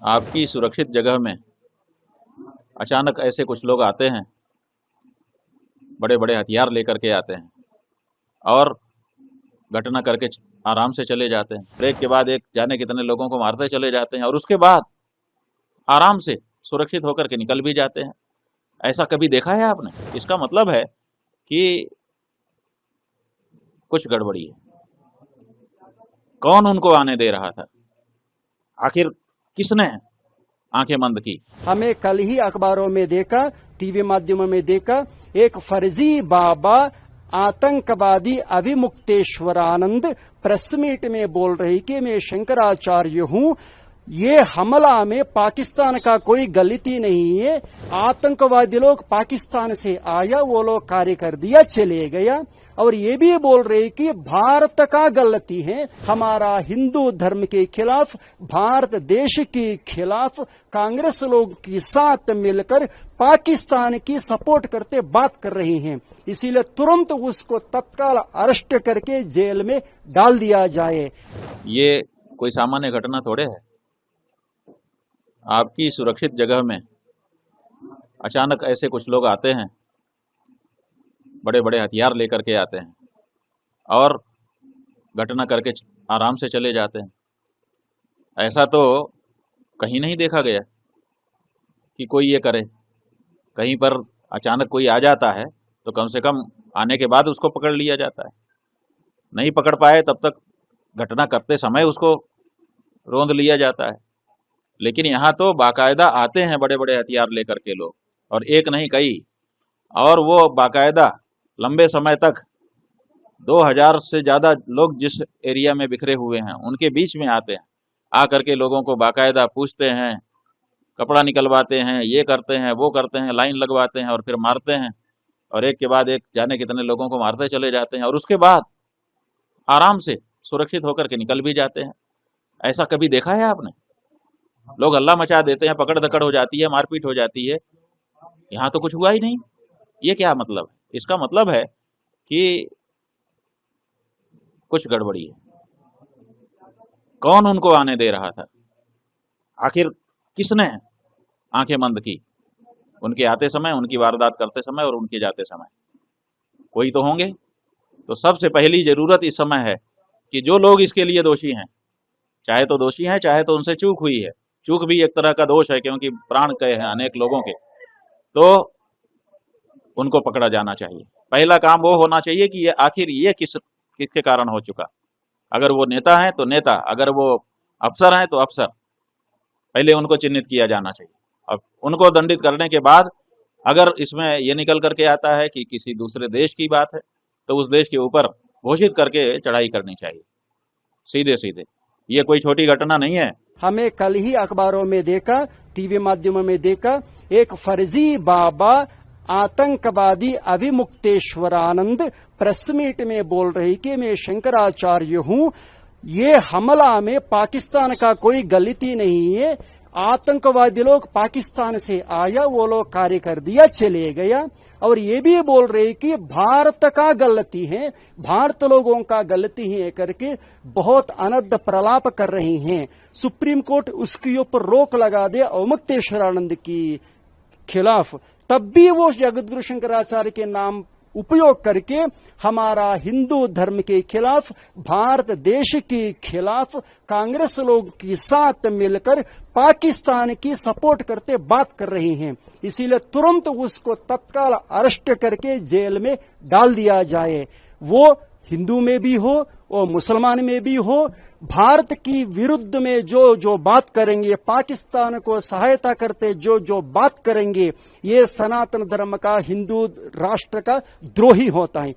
आपकी सुरक्षित जगह में अचानक ऐसे कुछ लोग आते हैं, बड़े बड़े हथियार लेकर के आते हैं और घटना करके आराम से चले जाते हैं। ब्रेक के बाद एक जाने कितने लोगों को मारते चले जाते हैं और उसके बाद आराम से सुरक्षित होकर के निकल भी जाते हैं। ऐसा कभी देखा है आपने? इसका मतलब है कि कुछ गड़बड़ी है। कौन उनको आने दे रहा था? आखिर किसने आंखें बंद की? हमें कल ही अखबारों में देखा, टीवी माध्यमों में देखा, एक फर्जी बाबा आतंकवादी अभिमुक्तेश्वरानंद प्रेस मीट में बोल रही कि मैं शंकराचार्य हूं, ये हमला में पाकिस्तान का कोई गलती नहीं है, आतंकवादी लोग पाकिस्तान से आया, वो लोग कार्य कर दिया, चले गया। और ये भी बोल रहे कि भारत का गलती है, हमारा हिंदू धर्म के खिलाफ, भारत देश के खिलाफ कांग्रेस लोग के साथ मिलकर पाकिस्तान की सपोर्ट करते बात कर रहे हैं, इसीलिए तुरंत उसको तत्काल अरेस्ट करके जेल में डाल दिया जाए। ये कोई सामान्य घटना थोड़े है। आपकी सुरक्षित जगह में अचानक ऐसे कुछ लोग आते हैं, बड़े बड़े हथियार लेकर के आते हैं और घटना करके आराम से चले जाते हैं। ऐसा तो कहीं नहीं देखा गया कि कोई ये करे। कहीं पर अचानक कोई आ जाता है तो कम से कम आने के बाद उसको पकड़ लिया जाता है। नहीं पकड़ पाए तब तक घटना करते समय उसको रोंद लिया जाता है। लेकिन यहाँ तो बाकायदा आते हैं बड़े बड़े हथियार लेकर के लोग, और एक नहीं कई, और वो बाकायदा लंबे समय तक 2000 से ज़्यादा लोग जिस एरिया में बिखरे हुए हैं उनके बीच में आते हैं। आकर के लोगों को बाकायदा पूछते हैं, कपड़ा निकलवाते हैं, ये करते हैं, वो करते हैं, लाइन लगवाते हैं और फिर मारते हैं, और एक के बाद एक जाने कितने लोगों को मारते चले जाते हैं और उसके बाद आराम से सुरक्षित होकर के निकल भी जाते हैं। ऐसा कभी देखा है आपने? लोग हल्ला मचा देते हैं, पकड़ दकड़ हो जाती है, मारपीट हो जाती है। यहाँ तो कुछ हुआ ही नहीं। ये क्या मतलब है? इसका मतलब है कि कुछ गड़बड़ी है। कौन उनको आने दे रहा था? आखिर किसने आंखें बंद की? उनके आते समय, उनकी वारदात करते समय और उनके जाते समय कोई तो होंगे। तो सबसे पहली जरूरत इस समय है कि जो लोग इसके लिए दोषी हैं, चाहे तो दोषी हैं, चाहे तो उनसे चूक हुई है, चूक भी एक तरह का दोष है क्योंकि प्राण गए हैं अनेक लोगों के, तो उनको पकड़ा जाना चाहिए। पहला काम वो होना चाहिए कि ये आखिर ये किसके कारण हो चुका। अगर वो नेता है तो नेता, अगर वो अफसर हैं तो अफसर, पहले उनको चिन्हित किया जाना चाहिए। अब उनको दंडित करने के बाद अगर इसमें ये निकल करके आता है कि किसी दूसरे देश की बात है तो उस देश के ऊपर घोषित करके चढ़ाई करनी चाहिए, सीधे सीधे। ये कोई छोटी घटना नहीं है। हमें कल ही अखबारों में देखा, टीवी माध्यमों में देखा, एक फर्जी बाबा आतंकवादी अभिमुक्तेश्वरानंद प्रेस मीट में बोल रही कि मैं शंकराचार्य हूं, ये हमला में पाकिस्तान का कोई गलती नहीं है, आतंकवादी लोग पाकिस्तान से आया, वो लोग कार्य कर दिया, चले गया। और ये भी बोल रहे कि भारत का गलती है, भारत लोगों का गलती है करके बहुत अनर्थ प्रलाप कर रहे हैं। सुप्रीम कोर्ट उसके ऊपर रोक लगा दे अवमुक्तेश्वरानंद की खिलाफ, तब भी वो जगतगुरु शंकराचार्य के नाम उपयोग करके हमारा हिंदू धर्म के खिलाफ, भारत देश के खिलाफ कांग्रेस लोग के साथ मिलकर पाकिस्तान की सपोर्ट करते बात कर रहे हैं, इसीलिए तुरंत उसको तत्काल अरेस्ट करके जेल में डाल दिया जाए। वो हिंदू में भी हो, वो मुसलमान में भी हो, भारत की विरुद्ध में जो बात करेंगे, पाकिस्तान को सहायता करते जो बात करेंगे, ये सनातन धर्म का, हिंदू राष्ट्र का द्रोही होता है।